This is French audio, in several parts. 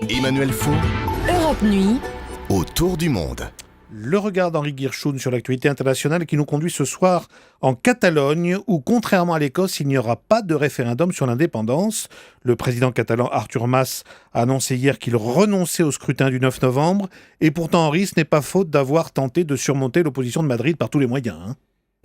Emmanuel Faud, Europe Nuit, autour du monde. Le regard d'Henri Guirchoun sur l'actualité internationale qui nous conduit ce soir en Catalogne où, contrairement à l'Écosse, il n'y aura pas de référendum sur l'indépendance. Le président catalan Artur Mas a annoncé hier qu'il renonçait au scrutin du 9 novembre. Et pourtant, Henri, ce n'est pas faute d'avoir tenté de surmonter l'opposition de Madrid par tous les moyens.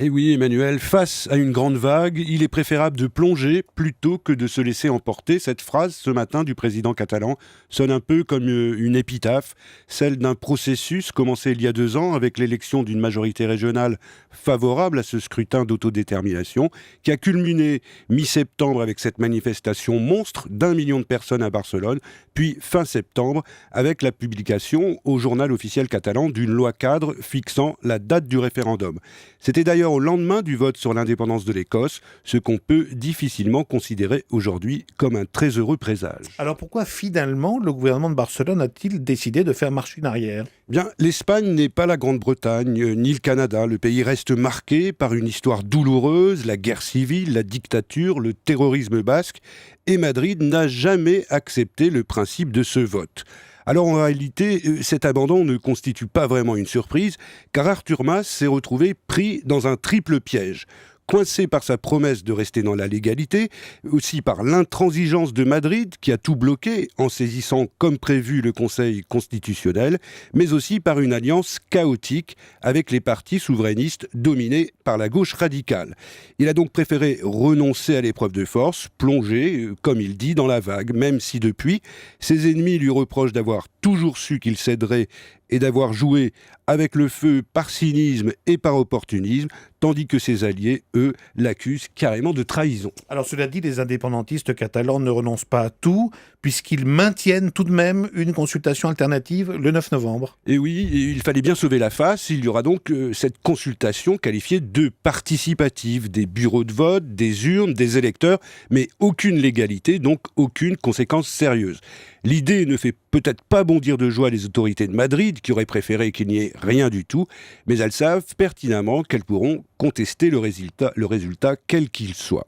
Et oui, Emmanuel, face à une grande vague, il est préférable de plonger plutôt que de se laisser emporter. Cette phrase, ce matin, du président catalan, sonne un peu comme une épitaphe, celle d'un processus commencé il y a 2 ans avec l'élection d'une majorité régionale favorable à ce scrutin d'autodétermination, qui a culminé mi-septembre avec cette manifestation monstre d'1 million de personnes à Barcelone, puis fin septembre avec la publication au journal officiel catalan d'une loi cadre fixant la date du référendum. C'était d'ailleurs au lendemain du vote sur l'indépendance de l'Écosse, ce qu'on peut difficilement considérer aujourd'hui comme un très heureux présage. Alors pourquoi finalement le gouvernement de Barcelone a-t-il décidé de faire marche arrière ? Bien, l'Espagne n'est pas la Grande-Bretagne, ni le Canada. Le pays reste marqué par une histoire douloureuse, la guerre civile, la dictature, le terrorisme basque, et Madrid n'a jamais accepté le principe de ce vote. Alors en réalité, cet abandon ne constitue pas vraiment une surprise, car Artur Mas s'est retrouvé pris dans un triple piège. Coincé par sa promesse de rester dans la légalité, aussi par l'intransigeance de Madrid qui a tout bloqué en saisissant comme prévu le Conseil constitutionnel, mais aussi par une alliance chaotique avec les partis souverainistes dominés par la gauche radicale. Il a donc préféré renoncer à l'épreuve de force, plonger, comme il dit, dans la vague, même si depuis, ses ennemis lui reprochent d'avoir toujours su qu'il céderait et d'avoir joué avec le feu par cynisme et par opportunisme, tandis que ses alliés, eux, l'accusent carrément de trahison. Alors cela dit, les indépendantistes catalans ne renoncent pas à tout, puisqu'ils maintiennent tout de même une consultation alternative le 9 novembre. Et oui, il fallait bien sauver la face. Il y aura donc cette consultation qualifiée de participative, des bureaux de vote, des urnes, des électeurs, mais aucune légalité, donc aucune conséquence sérieuse. L'idée ne fait peut-être pas bondir de joie les autorités de Madrid, qui auraient préféré qu'il n'y ait rien du tout, mais elles savent pertinemment qu'elles pourront contester le résultat quel qu'il soit.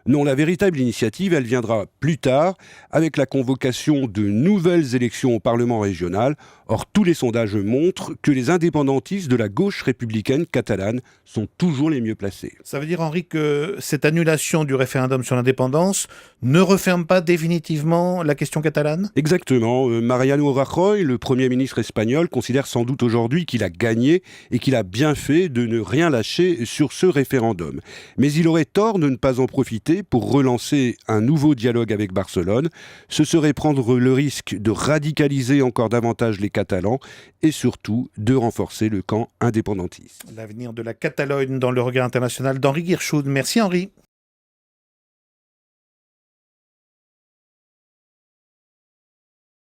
Non, la véritable initiative, elle viendra plus tard, avec la convocation de nouvelles élections au Parlement régional. Or, tous les sondages montrent que les indépendantistes de la gauche républicaine catalane sont toujours les mieux placés. Ça veut dire, Henri, que cette annulation du référendum sur l'indépendance ne referme pas définitivement la question catalane ? Exactement. Mariano Rajoy, le Premier ministre espagnol, considère sans doute aujourd'hui qu'il a gagné et qu'il a bien fait de ne rien lâcher sur ce référendum. Mais il aurait tort de ne pas en profiter pour relancer un nouveau dialogue avec Barcelone. Ce serait prendre le risque de radicaliser encore davantage les Catalans et surtout de renforcer le camp indépendantiste. L'avenir de la Catalogne dans le regard international d'Henri Guirchoun. Merci Henri.